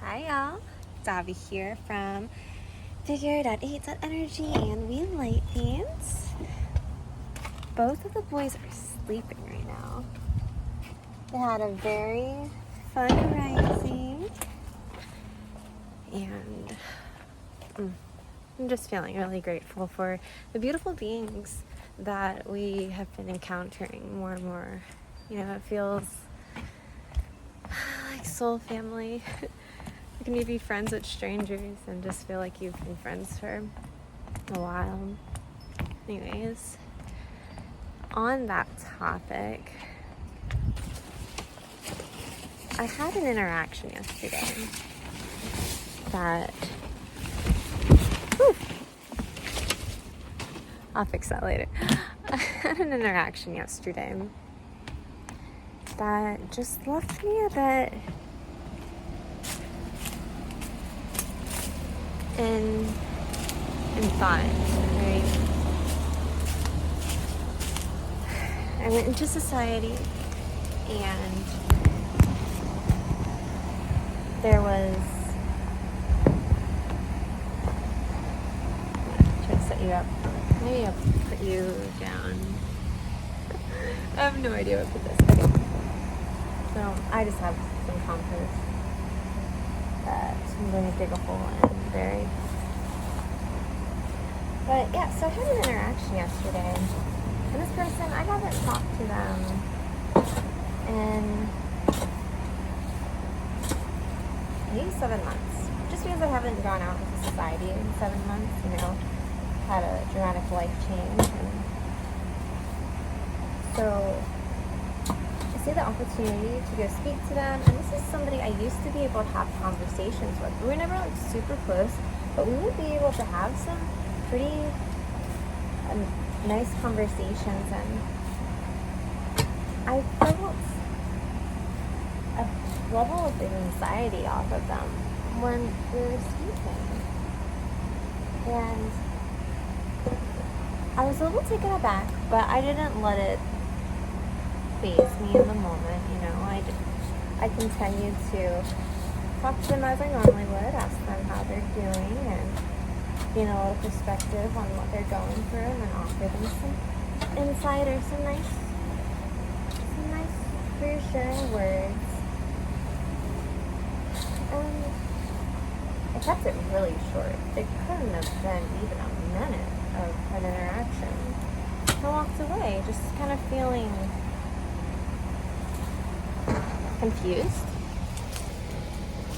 Hi y'all, Davi here from Figured@8.energy and We Light Beans. Both of the boys are sleeping right now. They had a very fun rising and I'm just feeling really grateful for the beautiful beings that we have been encountering more and more. You know, it feels like soul family. You can be friends with strangers and just feel like you've been friends for a while. Anyways, on that topic, I had an interaction yesterday that, I'll fix that later. I had an interaction yesterday that just left me a bit in thought, right? I went into society and there was, try to set you up. Maybe I'll put you down. I have no idea what to put this. Okay. So I just have some compost that I'm going to dig a hole and bury. But yeah, so I had an interaction yesterday. And this person, I haven't talked to them in maybe 7 months. Just because I haven't gone out with society in 7 months, had a dramatic life change. And so I see the opportunity to go speak to them. And this is somebody I used to be able to have conversations with. We were never like super close, but we would be able to have some pretty nice conversations, and I felt a level of anxiety off of them when we were speaking, and I was a little taken aback, but I didn't let it faze me in the moment. I continued to talk to them as I normally would, ask them how they're doing, and gain a little perspective on what they're going through, and then offer them some insight or some nice reassuring words. And I kept it really short. It couldn't have been even a minute of an interaction. I walked away just kind of feeling confused.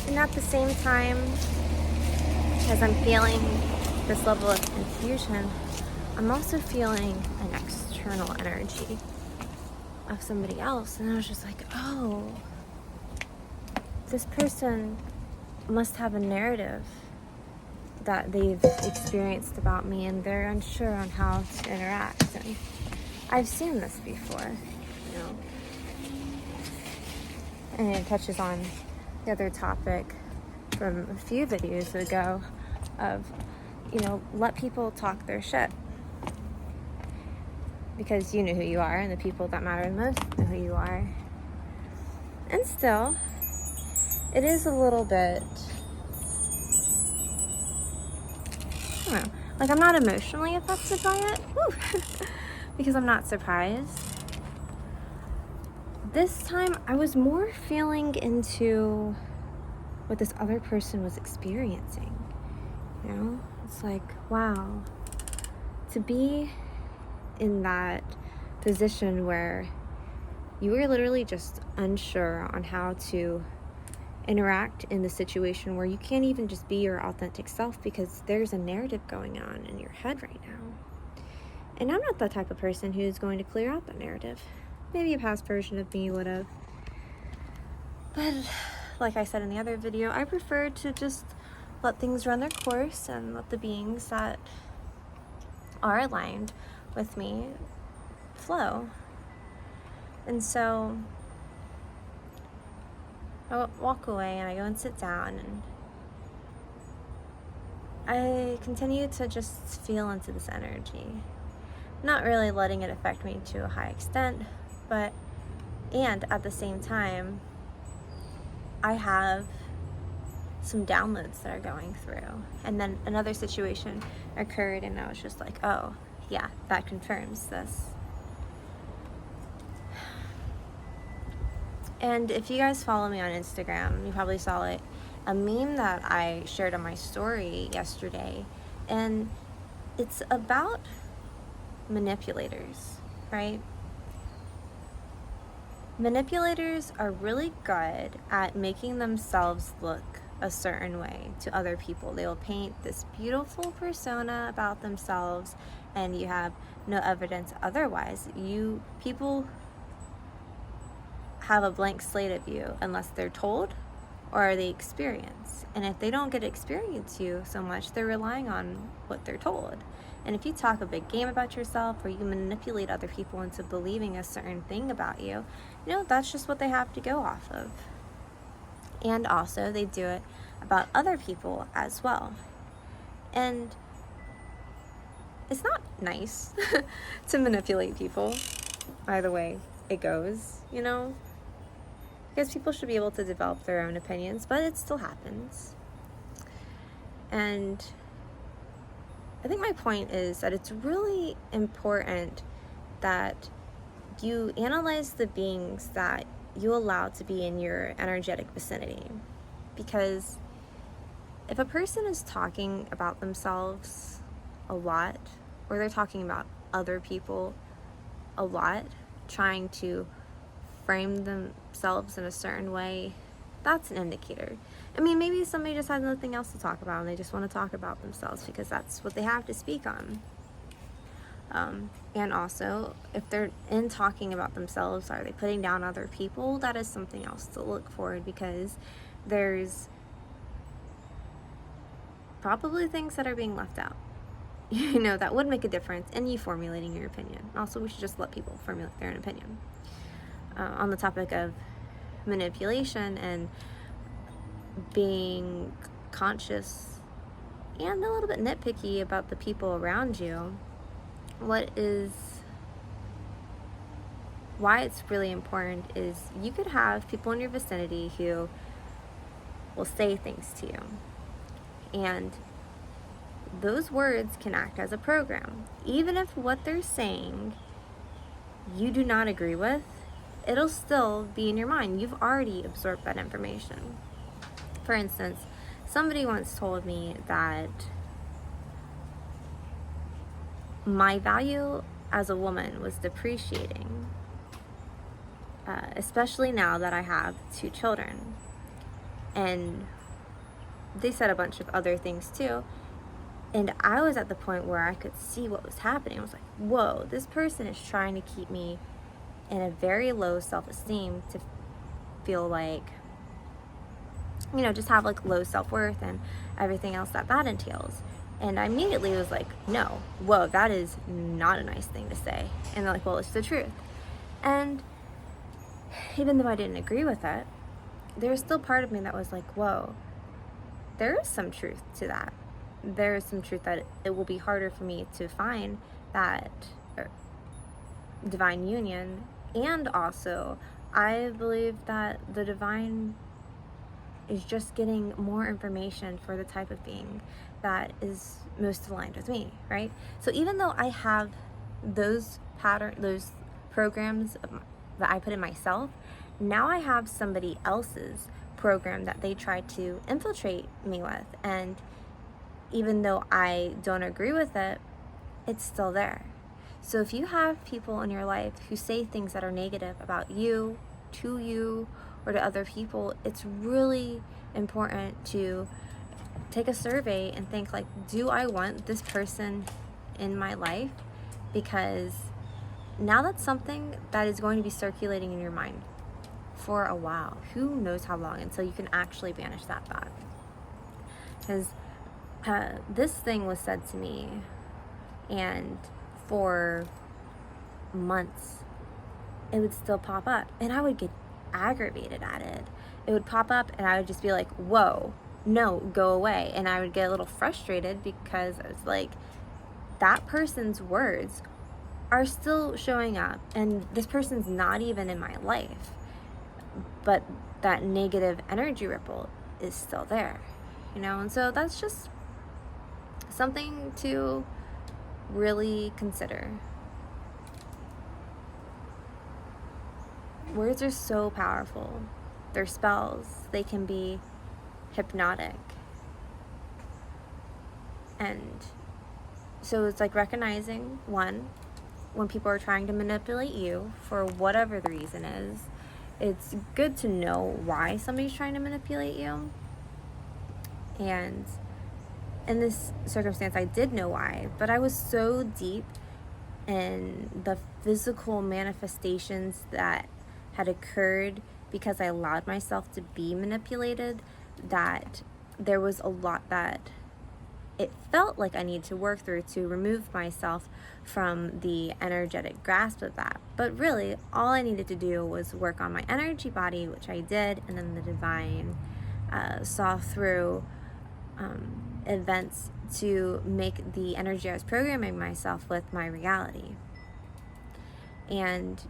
And at the same time, as I'm feeling this level of confusion, I'm also feeling an external energy of somebody else. And I was just like, oh, this person must have a narrative that they've experienced about me, and they're unsure on how to interact. And I've seen this before, And it touches on the other topic from a few videos ago of, let people talk their shit. Because you know who you are, and the people that matter the most know who you are. And still, it is a little bit, I don't know, like I'm not emotionally affected by it, because I'm not surprised. This time, I was more feeling into what this other person was experiencing. It's like, wow, to be in that position where you were literally just unsure on how to interact in the situation where you can't even just be your authentic self because there's a narrative going on in your head right now. And I'm not the type of person who's going to clear out that narrative. Maybe a past version of me would have. But like I said in the other video, I prefer to just let things run their course and let the beings that are aligned with me flow. And so I walk away and I go and sit down, and I continue to just feel into this energy, not really letting it affect me to a high extent, and at the same time I have some downloads that are going through. And then another situation occurred, and I was just like, oh, yeah, that confirms this. And if you guys follow me on Instagram, you probably saw it, a meme that I shared on my story yesterday. And it's about manipulators, right? Manipulators are really good at making themselves look a certain way to other people. They will paint this beautiful persona about themselves, and you have no evidence otherwise. People have a blank slate of you unless they're told or they experience. And if they don't get to experience you so much, they're relying on what they're told. And if you talk a big game about yourself, or you manipulate other people into believing a certain thing about you, that's just what they have to go off of. And also, they do it about other people as well. And it's not nice to manipulate people, either way it goes, because people should be able to develop their own opinions, but it still happens. And I think my point is that it's really important that you analyze the beings that you allow to be in your energetic vicinity. Because if a person is talking about themselves a lot, or they're talking about other people a lot, trying to frame themselves in a certain way, that's an indicator. I mean, maybe somebody just has nothing else to talk about and they just want to talk about themselves because that's what they have to speak on. And also, if they're in talking about themselves, are they putting down other people? That is something else to look for, because there's probably things that are being left out, that would make a difference in you formulating your opinion. Also, we should just let people formulate their own opinion. On the topic of manipulation and being conscious and a little bit nitpicky about the people around you, why it's really important is you could have people in your vicinity who will say things to you, and those words can act as a program. Even if what they're saying you do not agree with, it'll still be in your mind. You've already absorbed that information. For instance, somebody once told me that my value as a woman was depreciating, especially now that I have 2 children. And they said a bunch of other things too. And I was at the point where I could see what was happening. I was like, whoa, this person is trying to keep me in a very low self-esteem to feel like, just have like low self-worth and everything else that entails. And I immediately was like, no, whoa, that is not a nice thing to say. And they're like, well, it's the truth. And even though I didn't agree with it, there was still part of me that was like, whoa, there is some truth to that. There is some truth that it will be harder for me to find that divine union. And also, I believe that the divine is just getting more information for the type of being that is most aligned with me, right? So even though I have those programs that I put in myself, now I have somebody else's program that they try to infiltrate me with. And even though I don't agree with it, it's still there. So if you have people in your life who say things that are negative about you, to you, or to other people, it's really important to take a survey and think, like, do I want this person in my life? Because now that's something that is going to be circulating in your mind for a while. Who knows how long, until you can actually banish that thought. Because this thing was said to me, and for months it would still pop up, and I would get aggravated at it. It would pop up and I would just be like, whoa, no, go away. And I would get a little frustrated because I was like, that person's words are still showing up, and this person's not even in my life, but that negative energy ripple is still there. And so that's just something to really consider. Words are so powerful. They're spells. They can be hypnotic. And so it's like recognizing, one, when people are trying to manipulate you for whatever the reason is. It's good to know why somebody's trying to manipulate you. And in this circumstance, I did know why, but I was so deep in the physical manifestations that had occurred because I allowed myself to be manipulated, that there was a lot that it felt like I needed to work through to remove myself from the energetic grasp of that. But really, all I needed to do was work on my energy body, which I did, and then the divine saw through events to make the energy I was programming myself with my reality. And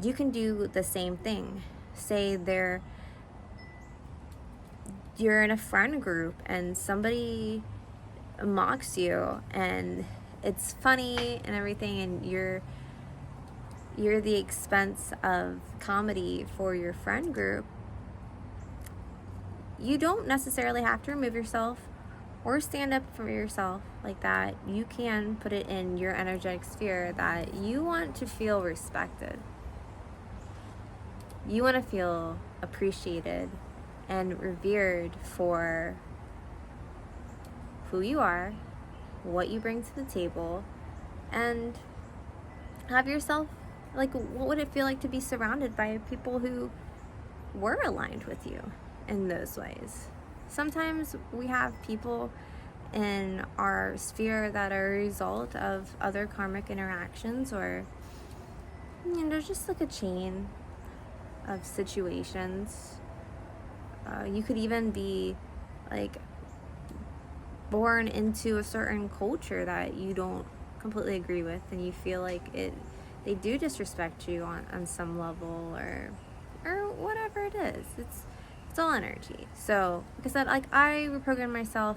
you can do the same thing. Say you're in a friend group and somebody mocks you and it's funny and everything, and you're the expense of comedy for your friend group. You don't necessarily have to remove yourself or stand up for yourself like that. You can put it in your energetic sphere that you want to feel respected. You want to feel appreciated and revered for who you are, what you bring to the table, and have yourself, like, what would it feel like to be surrounded by people who were aligned with you in those ways? Sometimes we have people in our sphere that are a result of other karmic interactions, or just like a chain of situations. You could even be like born into a certain culture that you don't completely agree with, and you feel like they do disrespect you on some level, or whatever it is. It's all energy. So like I said, like, I reprogrammed myself,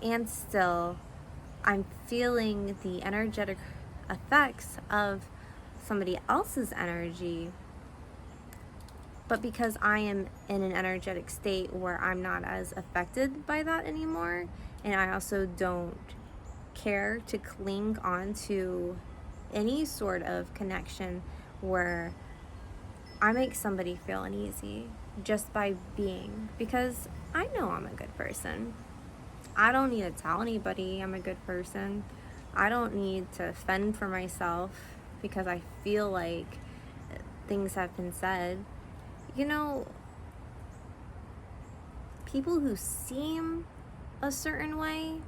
and still I'm feeling the energetic effects of somebody else's energy. But because I am in an energetic state where I'm not as affected by that anymore, and I also don't care to cling on to any sort of connection where I make somebody feel uneasy just by being, because I know I'm a good person. I don't need to tell anybody I'm a good person. I don't need to fend for myself because I feel like things have been said. People who seem a certain way,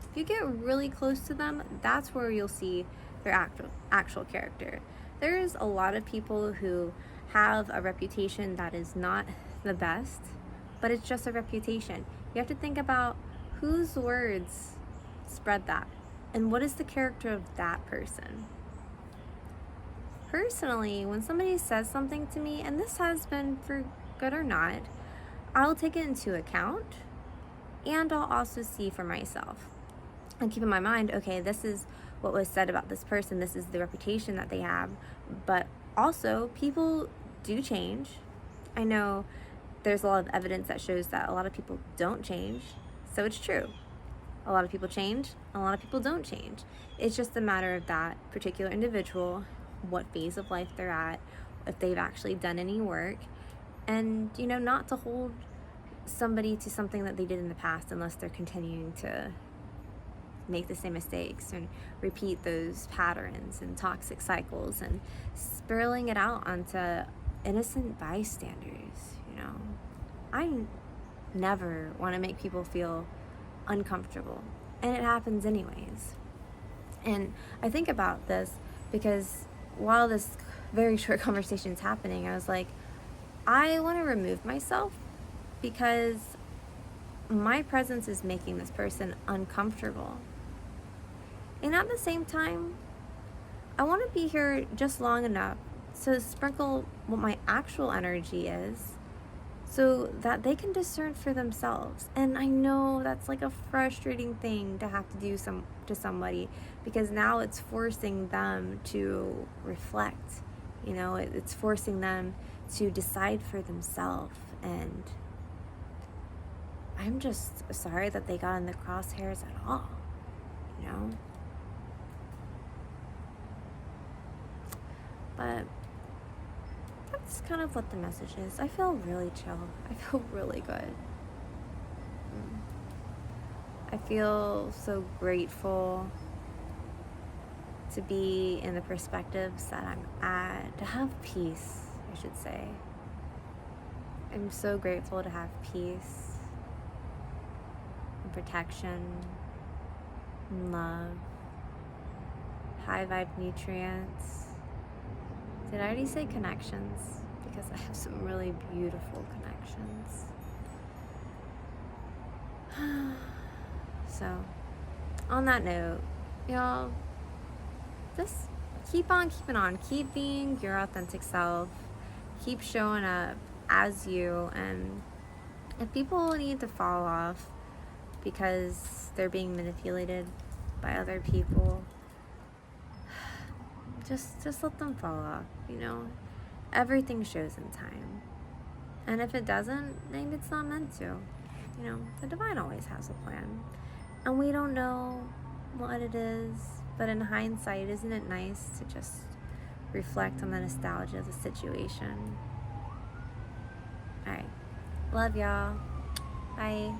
if you get really close to them, that's where you'll see their actual character. There's a lot of people who have a reputation that is not the best, but it's just a reputation. You have to think about whose words spread that, and what is the character of that person. Personally, when somebody says something to me, and this has been for good or not, I'll take it into account, and I'll also see for myself and keep in my mind, okay, this is what was said about this person, this is the reputation that they have. But also, people do change. I know there's a lot of evidence that shows that a lot of people don't change, so it's true. A lot of people change, a lot of people don't change. It's just a matter of that particular individual, what phase of life they're at, if they've actually done any work, and not to hold somebody to something that they did in the past unless they're continuing to make the same mistakes and repeat those patterns and toxic cycles and spiraling it out onto innocent bystanders. I never want to make people feel uncomfortable, and it happens anyways. And I think about this because while this very short conversation is happening, I was like, I want to remove myself because my presence is making this person uncomfortable. And at the same time, I want to be here just long enough to sprinkle what my actual energy is, so that they can discern for themselves. And I know that's like a frustrating thing to have to do to somebody, because now it's forcing them to reflect. It's forcing them to decide for themselves. And I'm just sorry that they got in the crosshairs at all, But that's kind of what the message is. I feel really chill. I feel really good. I feel so grateful to be in the perspectives that I'm at, to have peace, I should say. I'm so grateful to have peace and protection and love, high vibe nutrients. Did I already say connections? Because I have some really beautiful connections. So, on that note, y'all, just keep on keeping on. Keep being your authentic self. Keep showing up as you. And if people need to fall off because they're being manipulated by other people, just let them fall off. Everything shows in time. And if it doesn't, maybe it's not meant to. The divine always has a plan. And we don't know what it is, but in hindsight, isn't it nice to just reflect on the nostalgia of the situation? All right. Love y'all. Bye.